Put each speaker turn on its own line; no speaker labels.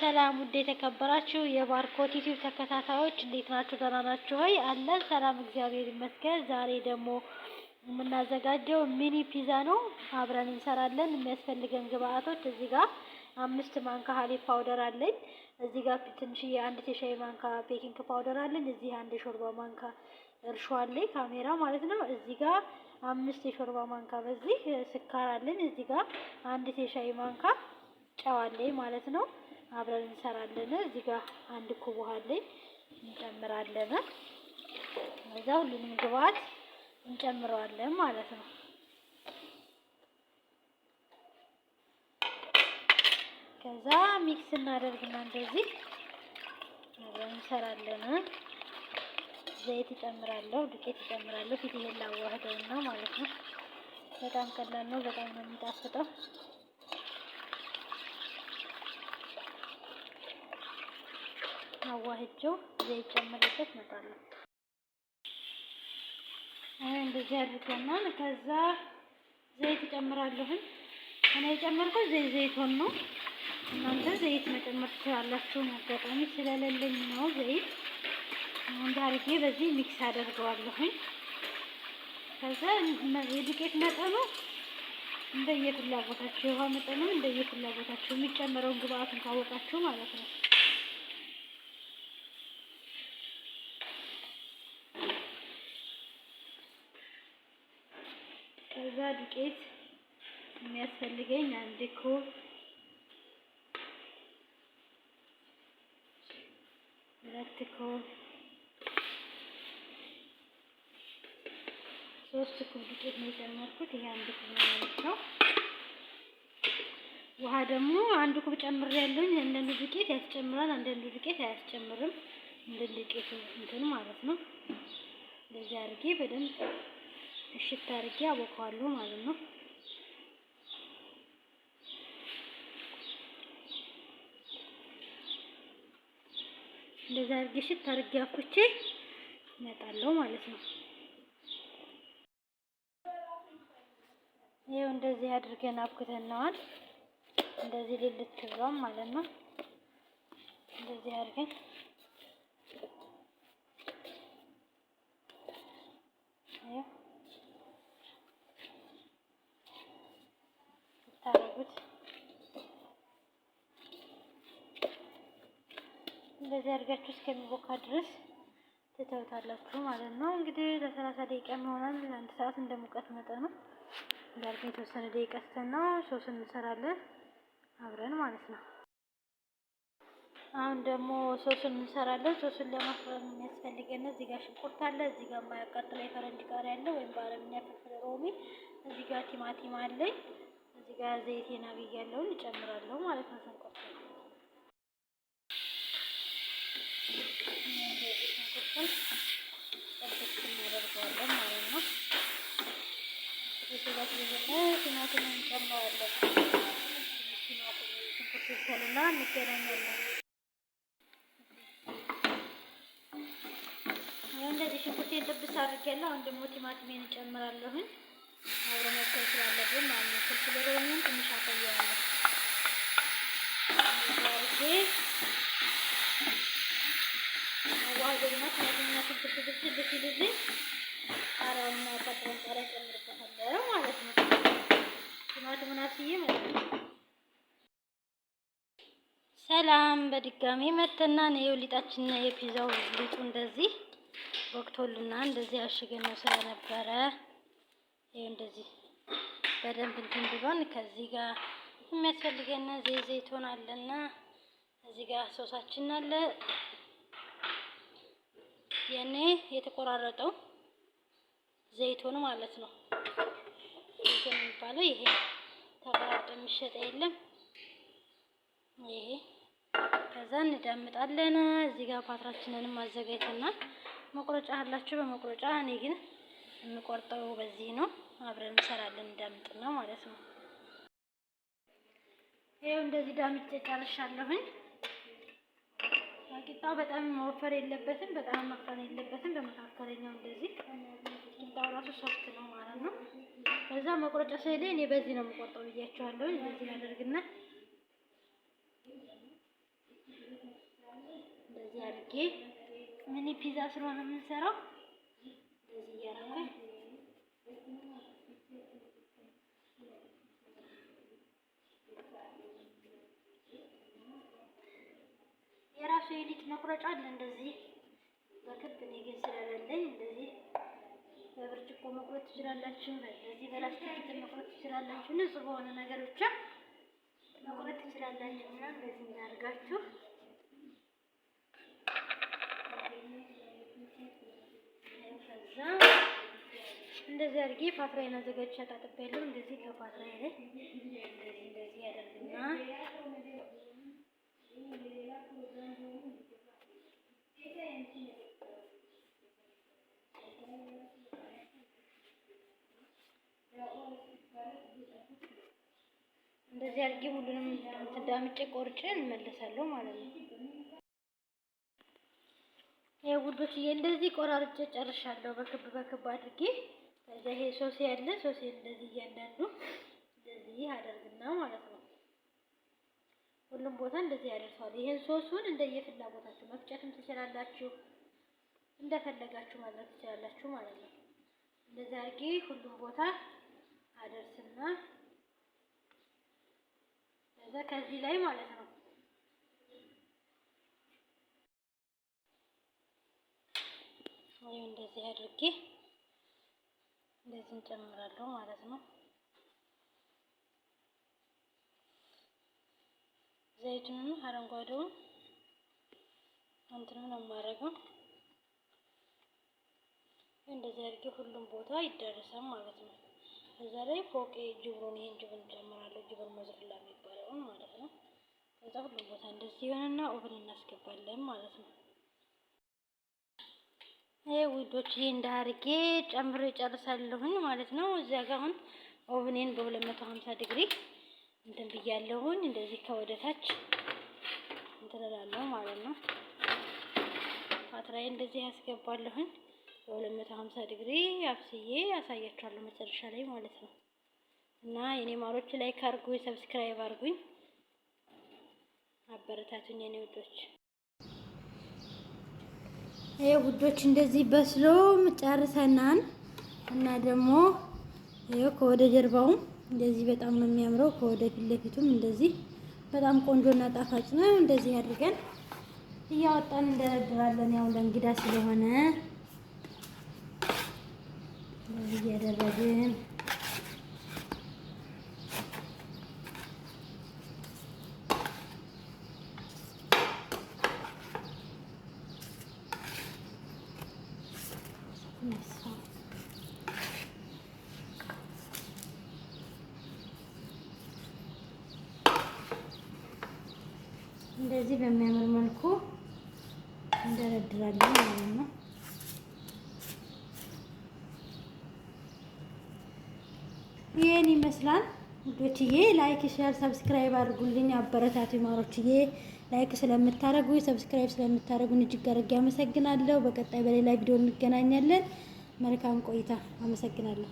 ሰላም ውድ የተከበራችሁ የባርኮት ዩቲዩብ ተከታታዮች እንዴት ናችሁ? ደህና ናችሁ ሆይ? አለን ሰላም እግዚአብሔር ይመስገን። ዛሬ ደግሞ የምናዘጋጀው ሚኒ ፒዛ ነው። አብረን እንሰራለን። የሚያስፈልገን ግብአቶች እዚህ ጋር 5 ማንካ ሀሊብ ፓውደር አለኝ። እዚህ ጋር ትንሽዬ 1 የሻይ ማንካ ቤኪንግ ፓውደር አለኝ። እዚህ 1 የሾርባ ማንካ እርሾ አለኝ፣ ካሜራ ማለት ነው። እዚህ ጋር 5 የሾርባ ማንካ በዚህ ስኳር አለኝ። እዚህ ጋር 1 የሻይ ማንካ ጨው አለኝ ማለት ነው። አብረን እንሰራለን። እዚህ ጋር 1 ኩብ ውሃ አለኝ እንጨምራለን። ከዛ ሁሉንም ግብአት እንጨምረዋለን ማለት ነው። ከዛ ሚክስ እናደርግና እንደዚህ አብረን እንሰራለን። ዘይት እጨምራለሁ፣ ዱቄት እጨምራለሁ። ፊት ይሄን ላዋህደውና ማለት ነው። በጣም ቀላል ነው፣ በጣም ነው የሚጣፍጠው። አዋህጄው ዘይት ጨምሬበት እመጣለሁ። እንደዚህ አድርገና ከዛ ዘይት እጨምራለሁ። እኔ የጨመርኩት ዘይቱን ነው። እናንተ ዘይት መጨመር ትችላላችሁ። አጋጣሚ ስለሌለኝ ነው ዘይት። እንደ አድርጌ በዚህ ሚክስ አደርገዋለሁ። ከዛ የዱቄት መጠኑ እንደየፍላጎታችሁ፣ የውሃ መጠኑ እንደየፍላጎታችሁ የሚጨመረውን ግብአቱን ካወቃችሁ ማለት ነው። ከዛ ዱቄት የሚያስፈልገኝ 1 ኩብ፣ 2 ኩብ፣ 3 ኩብ ዱቄት ነው የጨመርኩት። ይሄ 1 ኩብ ነው ማለት ነው። ውሃ ደግሞ 1 ኩብ ጨምሬያለሁ። አንዳንዱ ዱቄት ያስጨምራል፣ አንዳንዱ ዱቄት አያስጨምርም። እንደ ዱቄቱ እንትን ማለት ነው። እንደዚህ አድርጌ በደንብ እሽት አድርጌ አቦካዋለሁ ማለት ነው። እንደዚህ አድርጌ እሽት አድርጌ አፍኩቼ እመጣለሁ ማለት ነው። ይሄው እንደዚህ አድርገን አብኩተናል። እንደዚህ ልልት ብሏል ማለት ነው። እንደዚህ አድርገን እንደዚህ አድርጋችሁ እስከሚቦካ ድረስ ትተውታላችሁ ማለት ነው። እንግዲህ ለ30 ደቂቃ ይሆናል፣ ለ1 ሰዓት እንደሙቀት መጠኑ እንዳልኩ የተወሰነ ደቂቃ ስተና ሶስ እንሰራለን አብረን ማለት ነው። አሁን ደግሞ ሶሱን እንሰራለን። ሶሱን ለማፍራት የሚያስፈልገን እዚህ ጋር ሽንኩርት አለ፣ እዚህ ጋር የማያቃጥለው የፈረንጅ ቃሪያ አለ ወይም በአረብኛ ፍልፍል ሮሚ፣ እዚህ ጋር ቲማቲም አለኝ፣ እዚህ ጋር ዘይቴን አብያለሁ እጨምራለሁ ማለት ነው። ሽንኩርት እናደርገዋለን ማለት ነው። ቲማቲም እንጨምራለን። ሽንኩርት ይብሰልና እንገናኛለን። እንደዚህ ሽንኩርቴን ጥብስ አድርጌያለሁ። አሁን ደግሞ ቲማቲሜን እጨምራለሁኝ። አብረን መብሰል ስላለብን ማለት ነው። ፍልፍል ሮሚውን ትንሽ አቆየዋለሁ። አድርጌ አዋህደውና ቲማቲምና ሽንኩርት ብስል ሲልልኝ ቃሪያውንና ያቃጠለውን ቃሪያ እጨምርበታለሁ ማለት ነው። ቲማቲሙን አብስዬ ማለት ነው። ሰላም በድጋሚ መተና ነው። ሊጣችንና የፒዛው ሊጡ እንደዚህ ወቅቶልና እንደዚህ አሽገን ነው ስለነበረ ይሄው እንደዚህ በደንብ እንትን ብሎን ከዚህ ጋር የሚያስፈልገን ዘይቱን አለና እዚህ ጋር ሶሳችን አለ። የኔ የተቆራረጠው ዘይቱን ማለት ነው። ዘይቱን የሚባለው ይሄ ተቆራርጦ የሚሸጥ የለም ይሄ። ከዛ እንዳምጣለን። እዚህ ጋር ፓትራችንንም አዘጋጅተናል። መቁረጫ አላችሁ በመቁረጫ፣ እኔ ግን የምቆርጠው በዚህ ነው። አብረን እንሰራለን እንዳምጥና ማለት ነው። ይሄው እንደዚህ ዳምጬ ጨርሻለሁኝ። ቂጣው በጣም መወፈር የለበትም፣ በጣም መቅጠን የለበትም። በመካከለኛው እንደዚህ ቂጣው ራሱ ሶፍት ነው ማለት ነው። ከዛ መቁረጫ ስለሌለ እኔ በዚህ ነው የምቆርጠው ብያችኋለሁ። እንደዚህ አደርግና ሚኒ ፒዛ ስለሆነ የምንሰራው እንደዚህ እያደረኩኝ የራሱ የሊጥ መቁረጫ አለ። እንደዚህ በክብ እኔ ግን ስለሌለኝ እንደዚህ በብርጭቆ መቁረጥ ትችላላችሁ። እንደዚህ በላስቲክ መቁረጥ ትችላላችሁ። ንጹህ በሆነ ነገር ብቻ መቁረጥ ትችላላችሁ። እና እንደዚህ እናድርጋችሁ ከዛ እንደዚህ አድርጌ ፓትራዬን አዘጋጅቼ አጣጥቤያለሁ። እንደዚህ ከፓትራዬ ላይ እንደዚህ ያደርግና እንደዚህ አድርጌ ሁሉንም ዳምጬ ቆርጬ እንመለሳለሁ ማለት ነው። ይሄ ውዶችዬ እንደዚህ ቆራርጬ ጨርሻለሁ በክብ አድርጌ። ከዛ ይሄ ሶሴ ያለ ሶሴ እንደዚህ እያንዳንዱ እንደዚህ አደርግና ማለት ነው ሁሉም ቦታ እንደዚህ ያደርሳል። ይሄን ሶሱን እንደየፍላጎታችሁ መፍጨትም ትችላላችሁ፣ እንደፈለጋችሁ ማድረግ ትችላላችሁ ማለት ነው። እንደዚህ አድርጌ ሁሉም ቦታ አደርስና ከዛ ከዚህ ላይ ማለት ነው ወይ እንደዚህ አድርጌ እንደዚህ እንጨምራለሁ ማለት ነው። ዘይቱን አረንጓዴውን እንትኑን የማደርገው እንደዚህ አድርጌ ሁሉም ቦታ ይደረሳል ማለት ነው። ከዛ ላይ ፎቄ ጅብሩን ይሄን ጅብሩን እንጨምራለሁ። ጅብሩን መዝርላ የሚባለውን ማለት ነው። ከዛ ሁሉም ቦታ እንደዚህ ይሆንና ኦቨን እናስገባለን ማለት ነው። ይሄ ውዶች ይሄ እንዳርጌ ጨምሬ ጨርሳለሁኝ ማለት ነው። እዚያ ጋር አሁን ኦቨኔን በ250 ዲግሪ እንትን ብያለሁኝ። እንደዚህ ከወደታች እንትን እላለሁ ማለት ነው። ፓትራዬ እንደዚህ ያስገባለሁኝ በ250 ዲግሪ አብስዬ ያሳያችኋለሁ መጨረሻ ላይ ማለት ነው። እና የኔ ማሮች ላይክ አድርጉኝ፣ ሰብስክራይብ አድርጉኝ፣ አበረታቱኝ የኔ ውዶች። ይሄ ውዶች እንደዚህ በስሎ ጨርሰናል። እና ደግሞ ይሄው ከወደ ጀርባውም እንደዚህ በጣም ነው የሚያምረው። ከወደ ፊት ለፊቱም እንደዚህ በጣም ቆንጆና ጣፋጭ ነው። እንደዚህ አድርገን እያወጣን እንደረድራለን። ያው ለእንግዳ ስለሆነ እንደዚህ እያደረግን እንደዚህ በሚያምር መልኩ እንደረድራለን ማለት ነው። ይሄን ይመስላል ውዶችዬ። ላይክ፣ ሼር፣ ሰብስክራይብ አድርጉልኝ፣ አበረታቱ ማሮችዬ። ላይክ ስለምታረጉ ሰብስክራይብ ስለምታረጉን እጅግ አድርጌ አመሰግናለሁ። በቀጣይ በሌላ ቪዲዮ እንገናኛለን። መልካም ቆይታ። አመሰግናለሁ።